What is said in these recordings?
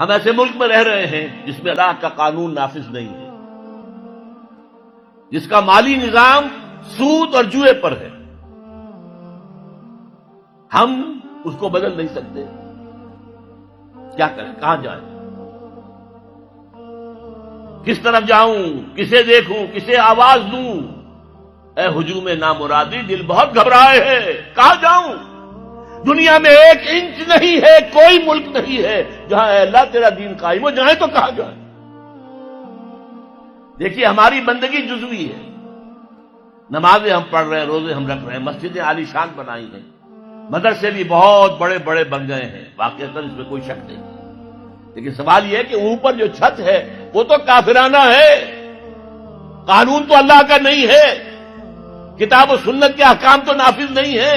ہم ایسے ملک میں رہ رہے ہیں جس میں اللہ کا قانون نافذ نہیں ہے، جس کا مالی نظام سود اور جوئے پر ہے. ہم اس کو بدل نہیں سکتے. کیا کریں؟ کہاں جائیں؟ کس طرف جاؤں؟ کسے دیکھوں؟ کسے آواز دوں؟ اے ہجوم نامرادی، دل بہت گھبرائے ہے. کہاں جاؤں؟ دنیا میں ایک انچ نہیں ہے، کوئی ملک نہیں ہے جہاں اے اللہ تیرا دین قائم ہو. جائیں تو کہاں جائیں؟ دیکھیے ہماری بندگی جزوی ہے. نمازیں ہم پڑھ رہے ہیں، روزے ہم رکھ رہے ہیں، مسجدیں عالی شان بنائی ہیں، مدرسے بھی بہت بڑے بڑے بن گئے ہیں، واقعتاً اس میں کوئی شک نہیں. لیکن سوال یہ ہے کہ اوپر جو چھت ہے وہ تو کافرانہ ہے. قانون تو اللہ کا نہیں ہے، کتاب و سنت کے احکام تو نافذ نہیں ہے.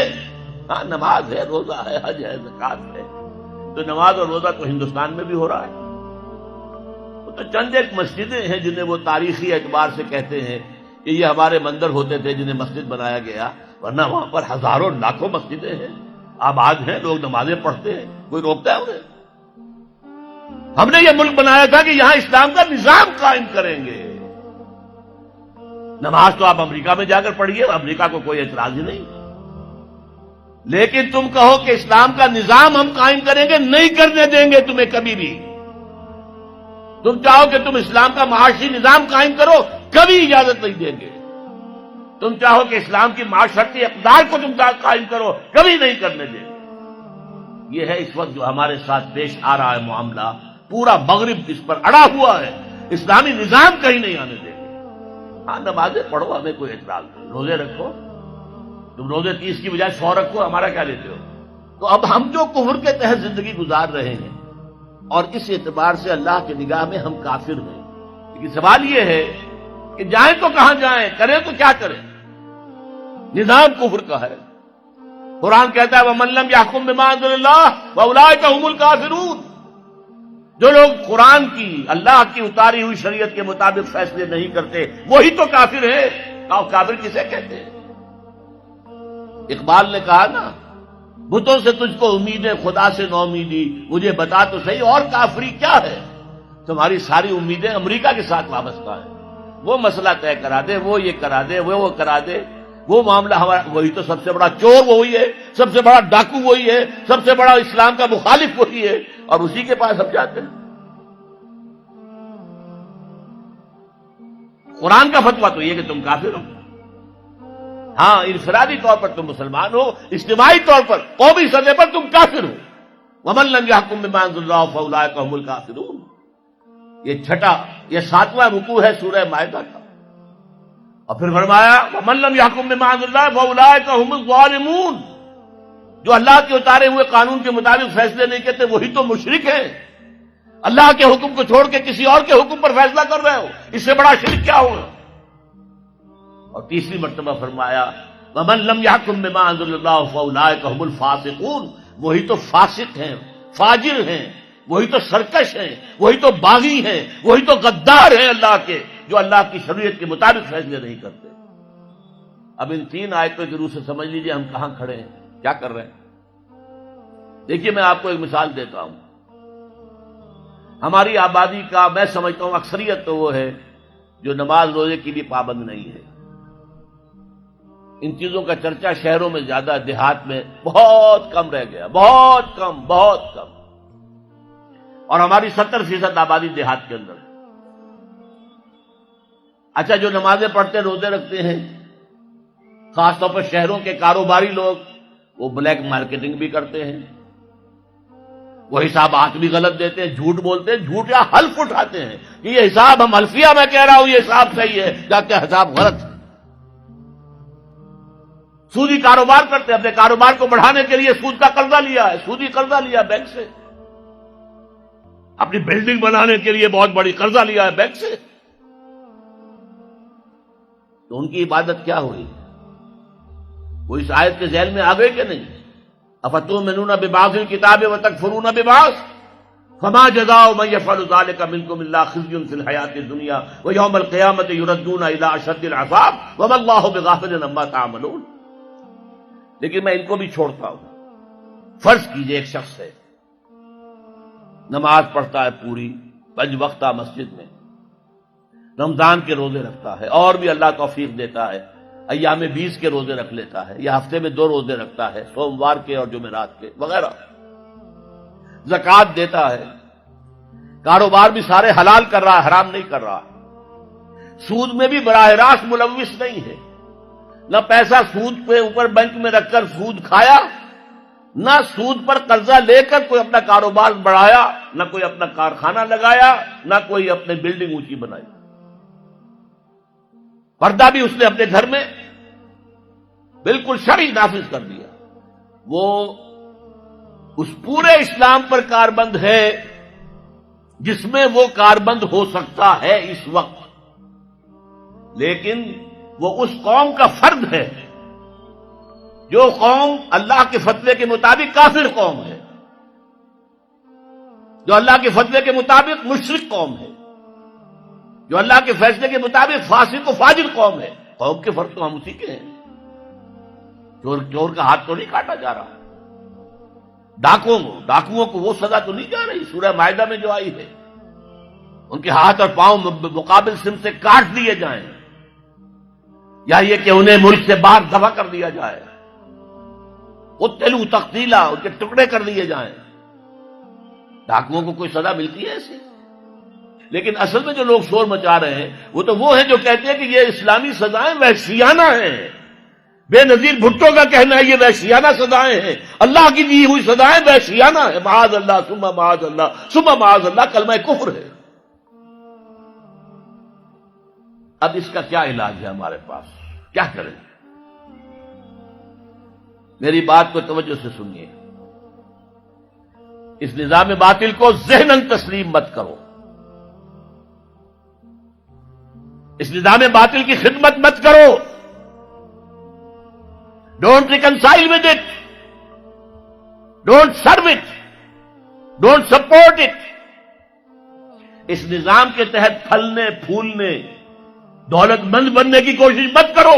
ہاں نماز ہے، روزہ ہے، حج ہے، زکات ہے. تو نماز اور روزہ تو ہندوستان میں بھی ہو رہا ہے. وہ تو چند ایک مسجدیں ہیں جنہیں وہ تاریخی اعتبار سے کہتے ہیں کہ یہ ہمارے مندر ہوتے تھے جنہیں مسجد بنایا گیا، ورنہ وہاں پر ہزاروں لاکھوں مسجدیں ہیں، آباد ہیں، لوگ نمازیں پڑھتے ہیں. کوئی روکتا ہے انہیں؟ ہم نے یہ ملک بنایا تھا کہ یہاں اسلام کا نظام قائم کریں گے. نماز تو آپ امریکہ میں جا کر پڑھیے، امریکہ کو کوئی اعتراض ہی نہیں. لیکن تم کہو کہ اسلام کا نظام ہم قائم کریں گے، نہیں کرنے دیں گے تمہیں کبھی بھی. تم چاہو کہ تم اسلام کا معاشی نظام قائم کرو، کبھی اجازت نہیں دیں گے. تم چاہو کہ اسلام کی معاشرتی اقدار کو تم قائم کرو، کبھی نہیں کرنے دیں گے. یہ ہے اس وقت جو ہمارے ساتھ پیش آ رہا ہے معاملہ. پورا مغرب اس پر اڑا ہوا ہے. اسلامی نظام کہیں نہیں آنے دیں گے. ہاں نمازیں پڑھو، ہمیں کوئی اعتراض نہیں. روزے رکھو، تم روزے 30 کی بجائے 100 رکھو، ہمارا کیا لیتے ہو؟ تو اب ہم جو کفر کے تحت زندگی گزار رہے ہیں اور اس اعتبار سے اللہ کی نگاہ میں ہم کافر ہیں. لیکن سوال یہ ہے کہ جائیں تو کہاں جائیں، کریں تو کیا کریں؟ نظام کفر کا ہے. قرآن کہتا ہے وَمَن لَّمْ يَحْكُم بِمَا أَنزَلَ اللَّهُ فَأُولَٰئِكَ هُمُ الْكَافِرُونَ. جو لوگ قرآن کی، اللہ کی اتاری ہوئی شریعت کے مطابق فیصلے نہیں کرتے وہی تو کافر ہے. کافر کسے کہتے ہیں؟ اقبال نے کہا نا، بتوں سے تجھ کو امید ہے، خدا سے نو امیدی، مجھے بتا تو صحیح اور کافری کیا ہے؟ تمہاری ساری امیدیں امریکہ کے ساتھ وابستہ ہیں. وہ مسئلہ طے کرا دے، وہ یہ کرا دے، وہ کرا دے. وہ معاملہ ہمارا، وہی تو سب سے بڑا چور وہی ہے، سب سے بڑا ڈاکو وہی ہے، سب سے بڑا اسلام کا مخالف وہی ہے، اور اسی کے پاس ہم جاتے ہیں. قرآن کا فتویٰ تو یہ کہ تم کافر ہو. ہاں انفرادی طور پر تم مسلمان ہو، اجتماعی طور پر قومی سطح پر تم کافر ہو. وَمَن لَّمْ يَحْكُم بِمَا أَنزَلَ اللَّهُ فَأُولَٰئِكَ هُمُ الْكَافِرُونَ. یہ 7واں رکوع ہے سورہ مائدہ کا. اور پھر فرمایا وَمَن لَّمْ يَحْكُم بِمَا أَنزَلَ اللَّهُ فَأُولَٰئِكَ هُمُ الظَّالِمُونَ. جو اللہ کے اتارے ہوئے قانون کے مطابق فیصلے نہیں کرتے وہی تو مشرک ہیں. اللہ کے حکم کو چھوڑ کے کسی اور کے حکم پر فیصلہ کر رہے ہو، اس سے بڑا شرک کیا ہوگا؟ اور تیسری مرتبہ فرمایا وَمَن لَّمْ يَحْكُم بِمَا أَنزَلَ اللَّهُ فَأُولَٰئِكَ هُمُ الْفَاسِقُونَ. وہی تو فاسق ہیں، فاجر ہیں، وہی تو سرکش ہیں، وہی تو باغی ہیں، وہی تو غدار ہیں اللہ کے، جو اللہ کی شریعت کے مطابق فیصلے نہیں کرتے. اب ان 3 آیتوں کی روح سے سمجھ لیجئے ہم کہاں کھڑے ہیں، کیا کر رہے ہیں. دیکھیے میں آپ کو ایک مثال دیتا ہوں. ہماری آبادی کا میں سمجھتا ہوں اکثریت تو وہ ہے جو نماز روزے کے لیے پابند نہیں ہے. ان چیزوں کا چرچا شہروں میں زیادہ، دیہات میں بہت کم رہ گیا، بہت کم، بہت کم. اور ہماری 70% آبادی دیہات کے اندر ہے. اچھا جو نمازیں پڑھتے روزے رکھتے ہیں، خاص طور پر شہروں کے کاروباری لوگ، وہ بلیک مارکیٹنگ بھی کرتے ہیں، وہ حسابات بھی غلط دیتے ہیں، جھوٹ بولتے ہیں، جھوٹ یا حلف اٹھاتے ہیں کہ یہ حساب ہم حلفیہ میں کہہ رہا ہوں یہ حساب صحیح ہے، جبکہ حساب غلط ہے. سودی کاروبار کرتے ہیں، اپنے کاروبار کو بڑھانے کے لیے سود کا قرضہ لیا ہے، سودی قرضہ لیا بینک سے. اپنی بلڈنگ بنانے کے لیے بہت بڑی قرضہ لیا ہے بینک سے. تو ان کی عبادت کیا ہوئی؟ وہ اس آیت کے ذیل میں آ گئے کہ نہیں؟ افتؤمنون ببعض الکتاب وتکفرون ببعض فما جزاء من يفعل ذلك منكم الا خزي في الحياة الدنيا ويوم القيامة يردون الى اشد العذاب وما الله بغافل عما تعملون. لیکن میں ان کو بھی چھوڑتا ہوں. فرض کیجئے ایک شخص ہے، نماز پڑھتا ہے پوری 5 وقتہ مسجد میں، رمضان کے روزے رکھتا ہے، اور بھی اللہ توفیق دیتا ہے ایام 20 کے روزے رکھ لیتا ہے، یا ہفتے میں 2 روزے رکھتا ہے، سوموار کے اور جمعرات کے وغیرہ، زکوٰۃ دیتا ہے، کاروبار بھی سارے حلال کر رہا ہے، حرام نہیں کر رہا، سود میں بھی براہ راست ملوث نہیں ہے، نہ پیسہ سود پہ اوپر بینک میں رکھ کر سود کھایا، نہ سود پر قرضہ لے کر کوئی اپنا کاروبار بڑھایا، نہ کوئی اپنا کارخانہ لگایا، نہ کوئی اپنے بلڈنگ اونچی بنائی۔ پردہ بھی اس نے اپنے گھر میں بالکل شرعی نافذ کر دیا۔ وہ اس پورے اسلام پر کاربند ہے جس میں وہ کاربند ہو سکتا ہے اس وقت، لیکن وہ اس قوم کا فرد ہے جو قوم اللہ کے فتوے کے مطابق کافر قوم ہے، جو اللہ کے فتوے کے مطابق مشرک قوم ہے، جو اللہ کے فیصلے کے مطابق فاسق و فاجر قوم ہے۔ قوم کے فرد تو ہم اسی کے ہیں۔ چور کا ہاتھ تو نہیں کاٹا جا رہا، ڈاکوؤں کو وہ سزا تو نہیں جا رہی سورہ مائدہ میں جو آئی ہے، ان کے ہاتھ اور پاؤں مقابل سم سے کاٹ دیے جائیں، یا یہ کہ انہیں ملک سے باہر دفع کر دیا جائے، قتلوا تقتیلا، ان کے ٹکڑے کر دیے جائیں۔ ڈاکوؤں کو کوئی سزا ملتی ہے ایسی؟ لیکن اصل میں جو لوگ شور مچا رہے ہیں وہ ہیں جو کہتے ہیں کہ یہ اسلامی سزائیں وحشیانہ ہیں۔ بے نظیر بھٹو کا کہنا ہے یہ وحشیانہ سزائیں ہیں، اللہ کی دی ہوئی سزائیں وحشیانہ ہیں، معاذ اللہ ثم معاذ اللہ ثم معاذ اللہ، کلمہ کفر ہے۔ اب اس کا کیا علاج ہے ہمارے پاس؟ کیا کریں؟ میری بات کو توجہ سے سنیے، اس نظام باطل کو ذہناً تسلیم مت کرو، اس نظام باطل کی خدمت مت کرو، don't reconcile with it, don't serve it, don't support it. اس نظام کے تحت پھلنے پھولنے دولت مند بننے کی کوشش مت کرو،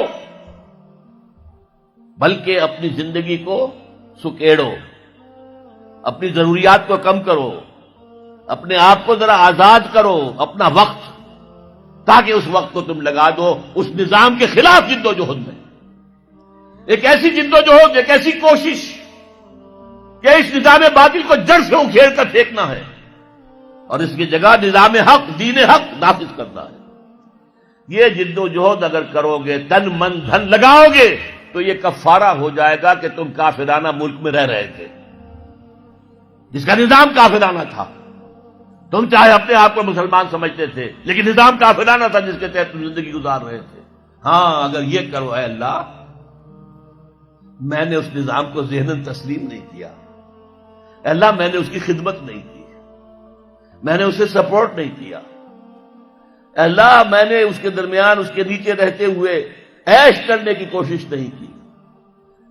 بلکہ اپنی زندگی کو سکیڑو، اپنی ضروریات کو کم کرو، اپنے آپ کو ذرا آزاد کرو، اپنا وقت، تاکہ اس وقت کو تم لگا دو اس نظام کے خلاف جد و جہد میں۔ ایک ایسی جد و جہد، ایک ایسی کوشش کہ اس نظام باطل کو جڑ سے اکھیڑ کر پھینکنا ہے اور اس کی جگہ نظام حق، دین حق نافذ کرنا ہے۔ یہ جد و جہد اگر کرو گے، تن من دھن لگاؤ گے، تو یہ کفارہ ہو جائے گا کہ تم کافرانہ ملک میں رہ رہے تھے، جس کا نظام کافرانہ تھا۔ تم چاہے اپنے آپ کو مسلمان سمجھتے تھے، لیکن نظام کافرانہ تھا جس کے تحت تم زندگی گزار رہے تھے۔ ہاں، اگر یہ کرو، اے اللہ میں نے اس نظام کو ذہناً تسلیم نہیں کیا، اے اللہ میں نے اس کی خدمت نہیں کی، میں نے اسے سپورٹ نہیں کیا، اے اللہ میں نے اس کے درمیان اس کے نیچے رہتے ہوئے عیش کرنے کی کوشش نہیں کی،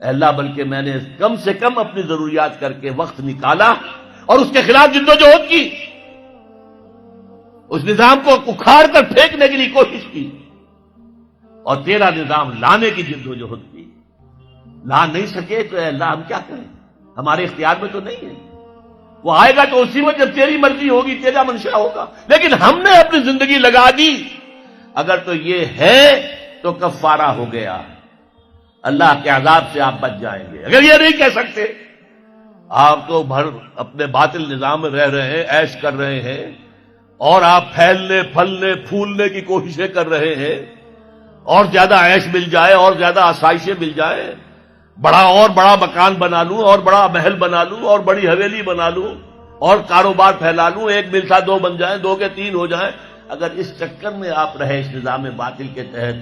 اے اللہ بلکہ میں نے کم سے کم اپنی ضروریات کر کے وقت نکالا اور اس کے خلاف جد و جہد کی، اس نظام کو اکھاڑ کر پھینکنے کے لیے کوشش کی، اور تیرا نظام لانے کی جد و جہد کی۔ لا نہیں سکے تو اے اللہ ہم کیا کریں؟ ہمارے اختیار میں تو نہیں ہے، وہ آئے گا تو اسی وقت جب تیری مرضی ہوگی، تیرا منشا ہوگا، لیکن ہم نے اپنی زندگی لگا دی۔ اگر تو یہ ہے تو کفارہ ہو گیا، اللہ کے عذاب سے آپ بچ جائیں گے۔ اگر یہ نہیں کہہ سکتے، آپ تو بھر اپنے باطل نظام میں رہ رہے ہیں، عیش کر رہے ہیں، اور آپ پھیلنے پھلنے پھولنے کی کوششیں کر رہے ہیں، اور زیادہ عیش مل جائے، اور زیادہ آسائشیں مل جائے، بڑا مکان بنا لوں، اور بڑا محل بنا لوں، اور بڑی حویلی بنا لوں، اور کاروبار پھیلا لوں، 1 مل تھا 2 بن جائیں، 2 کے 3 ہو جائیں۔ اگر اس چکر میں آپ رہے اس نظام باطل کے تحت،